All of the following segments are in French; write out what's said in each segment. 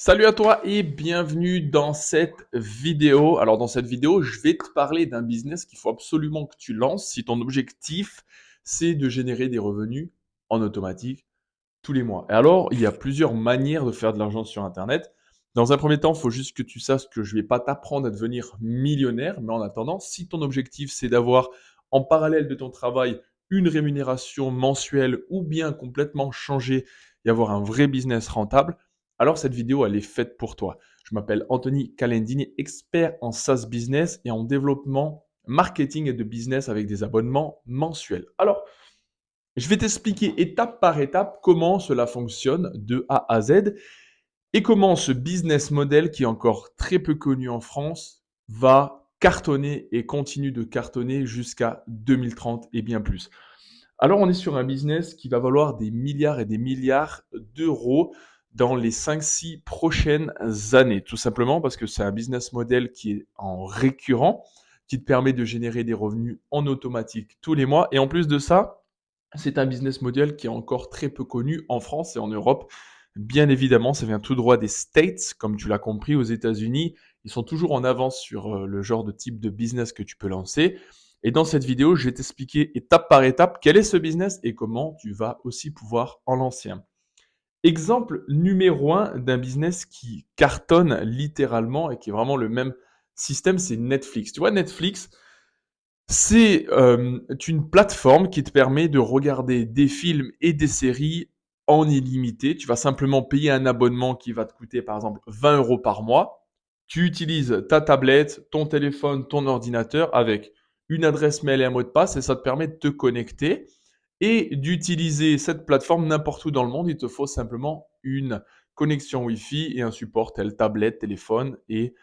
Salut à toi et bienvenue dans cette vidéo. Alors dans cette vidéo, je vais te parler d'un business qu'il faut absolument que tu lances si ton objectif, c'est de générer des revenus en automatique tous les mois. Et alors, il y a plusieurs manières de faire de l'argent sur Internet. Dans un premier temps, il faut juste que tu saches que je ne vais pas t'apprendre à devenir millionnaire, mais en attendant, si ton objectif, c'est d'avoir en parallèle de ton travail une rémunération mensuelle ou bien complètement changer et avoir un vrai business rentable, alors cette vidéo, elle est faite pour toi. Je m'appelle Anthony Calendini, expert en SaaS business et en développement marketing et de business avec des abonnements mensuels. Alors, je vais t'expliquer étape par étape comment cela fonctionne de A à Z et comment ce business model qui est encore très peu connu en France va cartonner et continue de cartonner jusqu'à 2030 et bien plus. Alors on est sur un business qui va valoir des milliards et des milliards d'euros dans les 5-6 prochaines années. Tout simplement parce que c'est un business model qui est en récurrent, qui te permet de générer des revenus en automatique tous les mois. Et en plus de ça, c'est un business model qui est encore très peu connu en France et en Europe. Bien évidemment, ça vient tout droit des States, comme tu l'as compris, aux États-Unis. Ils sont toujours en avance sur le genre de type de business que tu peux lancer. Et dans cette vidéo, je vais t'expliquer étape par étape quel est ce business et comment tu vas aussi pouvoir en lancer un. Exemple numéro un d'un business qui cartonne littéralement et qui est vraiment le même système, c'est Netflix. Tu vois, Netflix, c'est une plateforme qui te permet de regarder des films et des séries en illimité. Tu vas simplement payer un abonnement qui va te coûter par exemple 20 euros par mois. Tu utilises ta tablette, ton téléphone, ton ordinateur avec une adresse mail et un mot de passe et ça te permet de te connecter et d'utiliser cette plateforme n'importe où dans le monde. Il te faut simplement une connexion Wi-Fi et un support tel tablette, téléphone et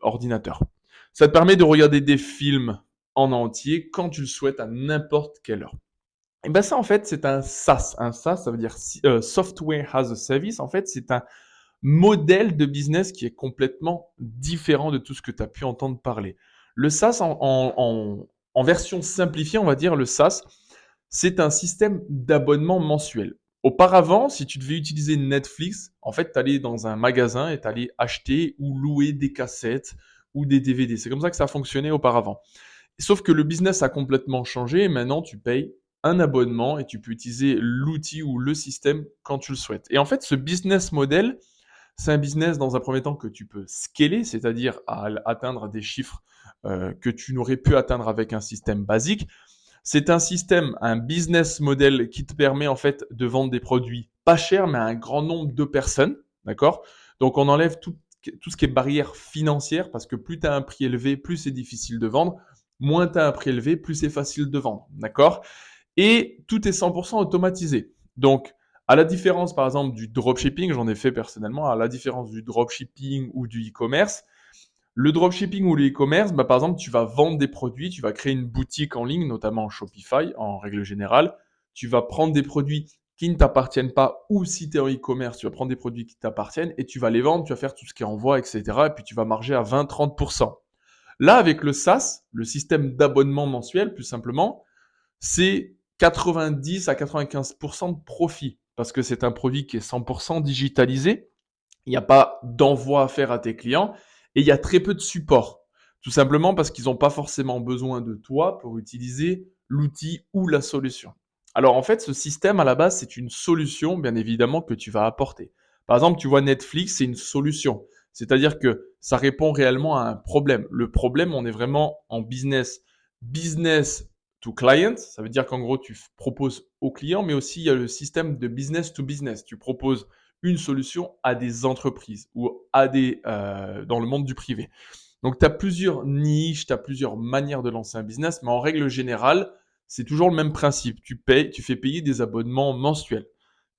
ordinateur. Ça te permet de regarder des films en entier quand tu le souhaites à n'importe quelle heure. Et ben ça en fait c'est un SaaS. Un SaaS ça veut dire Software as a Service. En fait c'est un modèle de business qui est complètement différent de tout ce que tu as pu entendre parler. Le SaaS en version simplifiée on va dire le SaaS c'est un système d'abonnement mensuel. Auparavant, si tu devais utiliser Netflix, en fait, tu allais dans un magasin et tu allais acheter ou louer des cassettes ou des DVD. C'est comme ça que ça fonctionnait auparavant. Sauf que le business a complètement changé et maintenant tu payes un abonnement et tu peux utiliser l'outil ou le système quand tu le souhaites. Et en fait, ce business model, c'est un business dans un premier temps que tu peux scaler, c'est-à-dire à atteindre des chiffres que tu n'aurais pu atteindre avec un système basique. C'est un système, un business model qui te permet en fait de vendre des produits pas chers, mais à un grand nombre de personnes, d'accord? Donc on enlève tout ce qui est barrière financière, parce que plus tu as un prix élevé, plus c'est difficile de vendre. Moins tu as un prix élevé, plus c'est facile de vendre, d'accord? Et tout est 100% automatisé. Donc, à la différence par exemple du dropshipping, j'en ai fait personnellement, à la différence du dropshipping ou du e-commerce, le dropshipping ou le e-commerce, bah, par exemple, tu vas vendre des produits, tu vas créer une boutique en ligne, notamment Shopify en règle générale. Tu vas prendre des produits qui ne t'appartiennent pas ou si tu es en e-commerce, tu vas prendre des produits qui t'appartiennent et tu vas les vendre, tu vas faire tout ce qui est envoi, etc. Et puis tu vas marger à 20-30%. Là, avec le SaaS, le système d'abonnement mensuel, plus simplement, c'est 90 à 95% de profit parce que c'est un produit qui est 100% digitalisé. Il n'y a pas d'envoi à faire à tes clients et il y a très peu de support. Tout simplement parce qu'ils n'ont pas forcément besoin de toi pour utiliser l'outil ou la solution. Alors en fait, ce système à la base, c'est une solution, bien évidemment, que tu vas apporter. Par exemple, tu vois, Netflix, c'est une solution. C'est-à-dire que ça répond réellement à un problème. Le problème, on est vraiment en business to client. Ça veut dire qu'en gros, tu proposes aux clients, mais aussi il y a le système de business to business. Tu proposes une solution à des entreprises ou à dans le monde du privé. Donc, tu as plusieurs niches, tu as plusieurs manières de lancer un business, mais en règle générale, c'est toujours le même principe. Tu payes, tu fais payer des abonnements mensuels.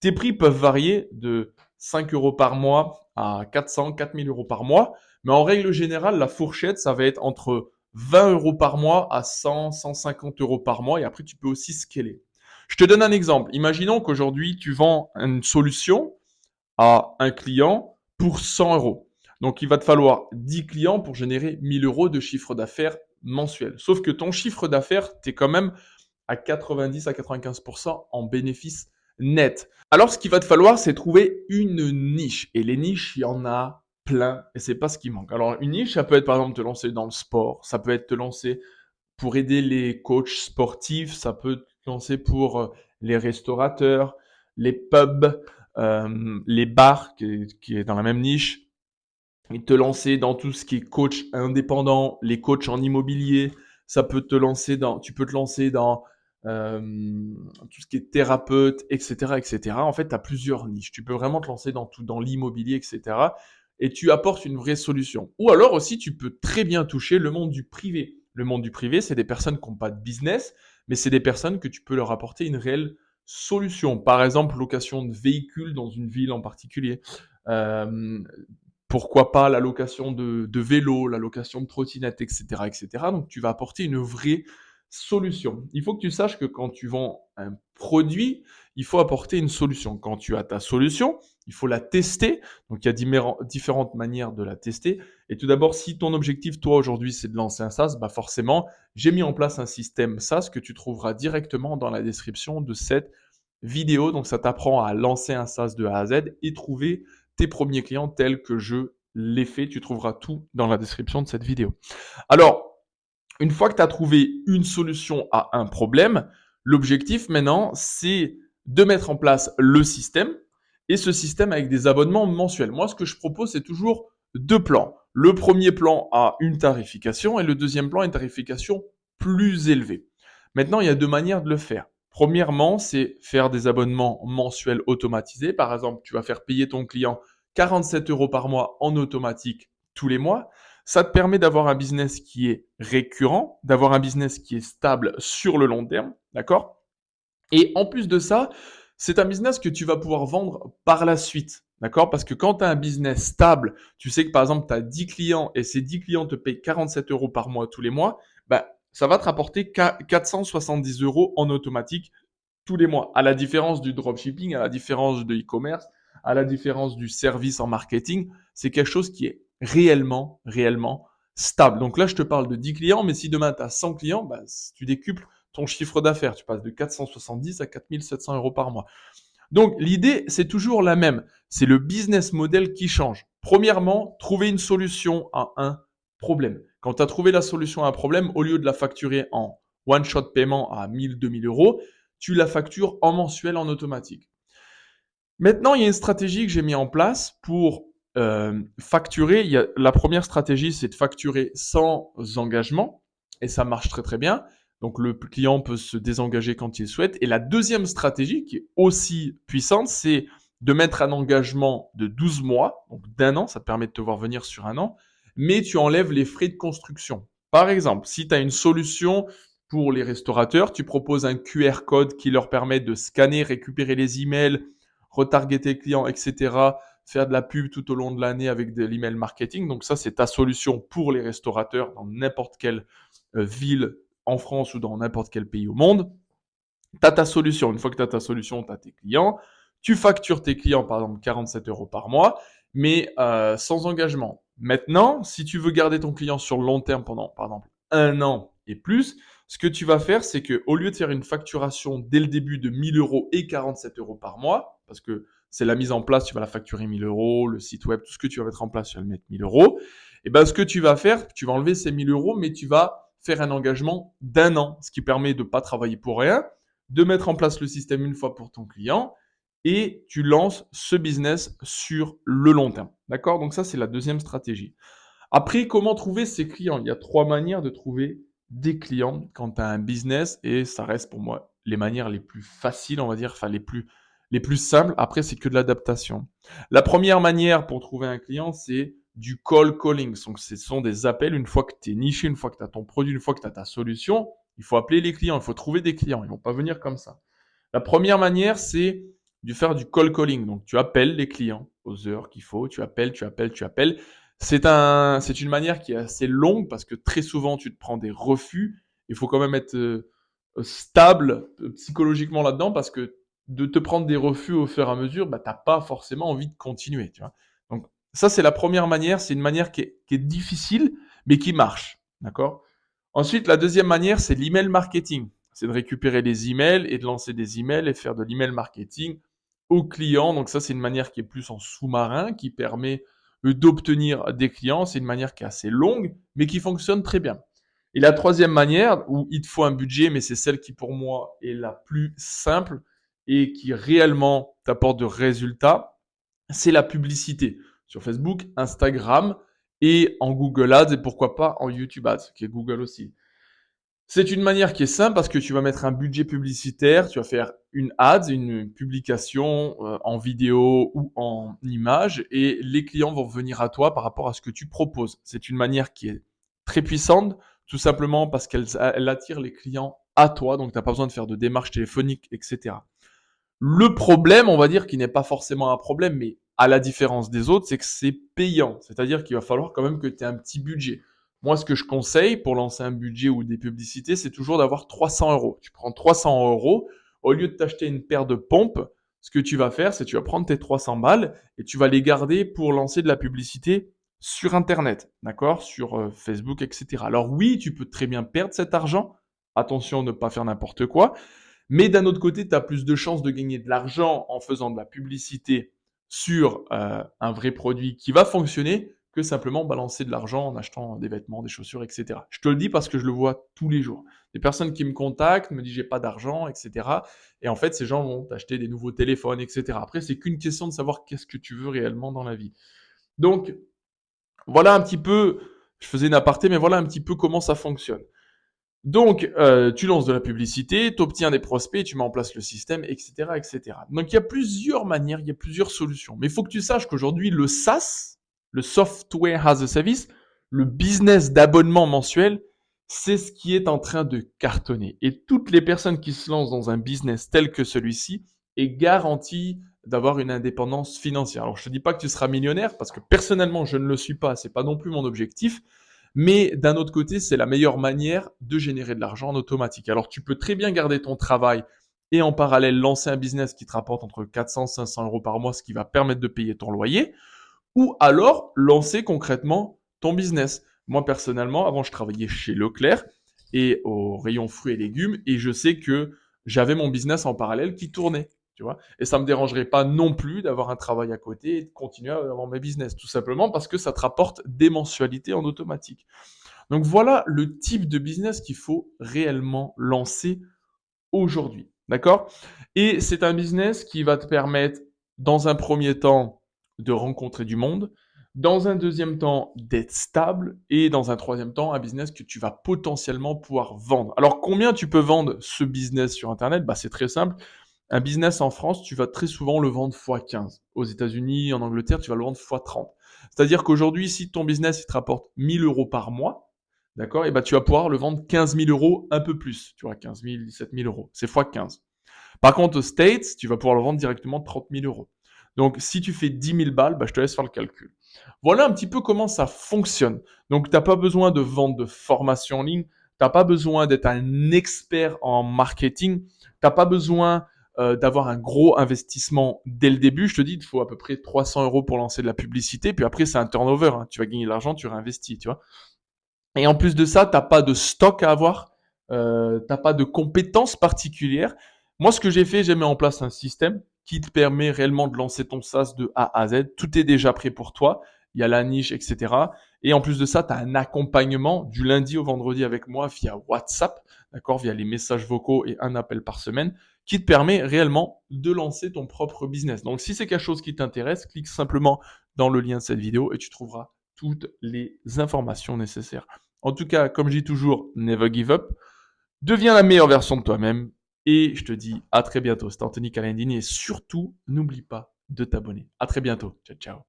Tes prix peuvent varier de 5 euros par mois à 400, 4000 euros par mois, mais en règle générale, la fourchette, ça va être entre 20 euros par mois à 100, 150 euros par mois, et après, tu peux aussi scaler. Je te donne un exemple. Imaginons qu'aujourd'hui, tu vends une solution à un client pour 100 euros. Donc, il va te falloir 10 clients pour générer 1000 euros de chiffre d'affaires mensuel. Sauf que ton chiffre d'affaires, tu es quand même à 90 à 95% en bénéfice net. Alors, ce qu'il va te falloir, c'est trouver une niche. Et les niches, il y en a plein et c'est pas ce qui manque. Alors, une niche, ça peut être par exemple te lancer dans le sport, ça peut être te lancer pour aider les coachs sportifs, ça peut te lancer pour les restaurateurs, les pubs, les bars qui est dans la même niche, et te lancer dans tout ce qui est coach indépendant, les coachs en immobilier, ça peut te lancer dans, tu peux te lancer dans euh, tout ce qui est thérapeute, etc., etc. En fait, tu as plusieurs niches. Tu peux vraiment te lancer dans tout, dans l'immobilier, etc. Et tu apportes une vraie solution. Ou alors aussi, tu peux très bien toucher le monde du privé. Le monde du privé, c'est des personnes qui n'ont pas de business, mais c'est des personnes que tu peux leur apporter une réelle solution. Par exemple, location de véhicules dans une ville en particulier. Euh, Pourquoi pas la location de vélos, la location de trottinettes, etc., etc. Donc, tu vas apporter une vraie solution. Il faut que tu saches que quand tu vends un produit, il faut apporter une solution. Quand tu as ta solution, il faut la tester. Donc, il y a différentes manières de la tester. Et tout d'abord, si ton objectif, toi, aujourd'hui, c'est de lancer un SaaS, bah forcément, j'ai mis en place un système SaaS que tu trouveras directement dans la description de cette vidéo. Donc, ça t'apprend à lancer un SaaS de A à Z et trouver tes premiers clients tels que je l'ai fait. Tu trouveras tout dans la description de cette vidéo. Alors, une fois que tu as trouvé une solution à un problème, l'objectif maintenant, c'est de mettre en place le système et ce système avec des abonnements mensuels. Moi, ce que je propose, c'est toujours deux plans. Le premier plan a une tarification et le deuxième plan a une tarification plus élevée. Maintenant, il y a deux manières de le faire. Premièrement, c'est faire des abonnements mensuels automatisés. Par exemple, tu vas faire payer ton client 47 euros par mois en automatique tous les mois. Ça te permet d'avoir un business qui est récurrent, d'avoir un business qui est stable sur le long terme, d'accord? Et en plus de ça, c'est un business que tu vas pouvoir vendre par la suite, d'accord? Parce que quand tu as un business stable, tu sais que par exemple, tu as 10 clients et ces 10 clients te payent 47 euros par mois tous les mois, bah, ça va te rapporter 470 euros en automatique tous les mois. À la différence du dropshipping, à la différence de e-commerce, à la différence du service en marketing, c'est quelque chose qui est réellement stable. Donc là, je te parle de 10 clients, mais si demain tu as 100 clients, bah, tu décuples ton chiffre d'affaires. Tu passes de 470 à 4700 euros par mois. Donc l'idée, c'est toujours la même. C'est le business model qui change. Premièrement, trouver une solution à un problème. Quand tu as trouvé la solution à un problème, au lieu de la facturer en one-shot paiement à 1000, 2000 euros, tu la factures en mensuel en automatique. Maintenant, il y a une stratégie que j'ai mis en place pour facturer. La première stratégie, c'est de facturer sans engagement et ça marche très très bien. Donc le client peut se désengager quand il souhaite. Et la deuxième stratégie, qui est aussi puissante, c'est de mettre un engagement de 12 mois, donc d'un an, ça te permet de te voir venir sur un an, mais tu enlèves les frais de construction. Par exemple, si tu as une solution pour les restaurateurs, tu proposes un QR code qui leur permet de scanner, récupérer les emails, retargeter clients, etc., faire de la pub tout au long de l'année avec de l'email marketing. Donc ça, c'est ta solution pour les restaurateurs dans n'importe quelle ville en France ou dans n'importe quel pays au monde. Tu as ta solution. Une fois que tu as ta solution, tu as tes clients. Tu factures tes clients, par exemple, 47 euros par mois, mais sans engagement. Maintenant, si tu veux garder ton client sur le long terme pendant, par exemple, un an et plus, ce que tu vas faire, c'est que au lieu de faire une facturation dès le début de 1000 euros et 47 euros par mois, parce que c'est la mise en place, tu vas la facturer 1000 euros, le site web, tout ce que tu vas mettre en place, tu vas le mettre 1000 euros. Et ben, ce que tu vas faire, tu vas enlever ces 1000 euros, mais tu vas faire un engagement d'un an, ce qui permet de ne pas travailler pour rien, de mettre en place le système une fois pour ton client et tu lances ce business sur le long terme. D'accord? Donc ça, c'est la deuxième stratégie. Après, comment trouver ces clients? Il y a trois manières de trouver des clients quand tu as un business et ça reste pour moi les manières les plus faciles, on va dire, enfin les plus simples. Après, c'est que de l'adaptation. La première manière pour trouver un client, c'est du call calling. Donc, ce sont des appels une fois que tu es niché, une fois que tu as ton produit, une fois que tu as ta solution. Il faut appeler les clients, il faut trouver des clients. Ils ne vont pas venir comme ça. La première manière, c'est de faire du call calling. Donc, tu appelles les clients aux heures qu'il faut. Tu appelles, tu appelles, tu appelles. C'est une manière qui est assez longue parce que très souvent, tu te prends des refus. Il faut quand même être stable psychologiquement là-dedans parce que de te prendre des refus au fur et à mesure, bah, tu n'as pas forcément envie de continuer. Tu vois. Donc, ça, c'est la première manière. C'est une manière qui est difficile, mais qui marche. D'accord? Ensuite, la deuxième manière, c'est l'email marketing. c'est de récupérer les emails et de lancer des emails et faire de l'email marketing aux clients. Donc ça, c'est une manière qui est plus en sous-marin, qui permet d'obtenir des clients. C'est une manière qui est assez longue, mais qui fonctionne très bien. Et la troisième manière, où il te faut un budget, mais c'est celle qui pour moi est la plus simple et qui réellement t'apporte de résultats, c'est la publicité sur Facebook, Instagram et en Google Ads et pourquoi pas en YouTube Ads, qui est Google aussi. C'est une manière qui est simple parce que tu vas mettre un budget publicitaire, tu vas faire une ads, une publication en vidéo ou en image et les clients vont venir à toi par rapport à ce que tu proposes. C'est une manière qui est très puissante, tout simplement parce qu'elle attire les clients à toi, donc tu n'as pas besoin de faire de démarches téléphoniques, etc. Le problème, on va dire, qui n'est pas forcément un problème, mais à la différence des autres, c'est que c'est payant. C'est-à-dire qu'il va falloir quand même que tu aies un petit budget. Moi, ce que je conseille pour lancer un budget ou des publicités, c'est toujours d'avoir 300 euros. Tu prends 300 euros, au lieu de t'acheter une paire de pompes, ce que tu vas faire, c'est que tu vas prendre tes 300 balles et tu vas les garder pour lancer de la publicité sur Internet, d'accord? Sur Facebook, etc. Alors oui, tu peux très bien perdre cet argent. Attention de ne pas faire n'importe quoi. Mais d'un autre côté, tu as plus de chances de gagner de l'argent en faisant de la publicité sur un vrai produit qui va fonctionner que simplement balancer de l'argent en achetant des vêtements, des chaussures, etc. Je te le dis parce que je le vois tous les jours. Des personnes qui me contactent, me disent j'ai pas d'argent, etc. Et en fait, ces gens vont acheter des nouveaux téléphones, etc. Après, c'est qu'une question de savoir qu'est-ce que tu veux réellement dans la vie. Donc, voilà un petit peu, je faisais une aparté, mais voilà un petit peu comment ça fonctionne. Donc, tu lances de la publicité, tu obtiens des prospects, tu mets en place le système, etc., etc. Donc, il y a plusieurs manières, il y a plusieurs solutions. Mais il faut que tu saches qu'aujourd'hui, le SaaS, le Software as a Service, le business d'abonnement mensuel, c'est ce qui est en train de cartonner. Et toutes les personnes qui se lancent dans un business tel que celui-ci est garantie d'avoir une indépendance financière. Alors, je te dis pas que tu seras millionnaire, parce que personnellement, je ne le suis pas, c'est pas non plus mon objectif. Mais d'un autre côté, c'est la meilleure manière de générer de l'argent en automatique. Alors, tu peux très bien garder ton travail et en parallèle lancer un business qui te rapporte entre 400 et 500 euros par mois, ce qui va permettre de payer ton loyer, ou alors lancer concrètement ton business. Moi, personnellement, avant, je travaillais chez Leclerc et au rayon fruits et légumes, et je sais que j'avais mon business en parallèle qui tournait. Tu vois, et ça me dérangerait pas non plus d'avoir un travail à côté et de continuer à avoir mes business, tout simplement parce que ça te rapporte des mensualités en automatique. Donc voilà le type de business qu'il faut réellement lancer aujourd'hui. D'accord? Et c'est un business qui va te permettre, dans un premier temps, de rencontrer du monde, dans un deuxième temps, d'être stable, et dans un troisième temps, un business que tu vas potentiellement pouvoir vendre. Alors combien tu peux vendre ce business sur Internet? Bah, c'est très simple. Un business en France, tu vas très souvent le vendre x15. Aux États-Unis, en Angleterre, tu vas le vendre x30. C'est-à-dire qu'aujourd'hui, si ton business il te rapporte 1000 euros par mois, d'accord, et ben tu vas pouvoir le vendre 15 000 euros, un peu plus. Tu vois, 15 000, 17 000 euros. C'est x15. Par contre, aux States, tu vas pouvoir le vendre directement 30 000 euros. Donc, si tu fais 10 000 balles, bah, je te laisse faire le calcul. Voilà un petit peu comment ça fonctionne. Donc, tu n'as pas besoin de vendre de formation en ligne. Tu n'as pas besoin d'être un expert en marketing. Tu n'as pas besoin d'avoir un gros investissement dès le début. Je te dis, il te faut à peu près 300 euros pour lancer de la publicité. Puis après, c'est un turnover. Hein. Tu vas gagner de l'argent, tu réinvestis, tu vois. Et en plus de ça, t'as pas de stock à avoir, t'as pas de compétences particulières. Moi, ce que j'ai fait, j'ai mis en place un système qui te permet réellement de lancer ton SaaS de A à Z. Tout est déjà prêt pour toi. Il y a la niche, etc. Et en plus de ça, tu as un accompagnement du lundi au vendredi avec moi via WhatsApp, d'accord, via les messages vocaux et un appel par semaine, qui te permet réellement de lancer ton propre business. Donc, si c'est quelque chose qui t'intéresse, clique simplement dans le lien de cette vidéo et tu trouveras toutes les informations nécessaires. En tout cas, comme je dis toujours, never give up. Deviens la meilleure version de toi-même. Et je te dis à très bientôt. C'était Anthony Calendini. Et surtout, n'oublie pas de t'abonner. À très bientôt. Ciao, ciao.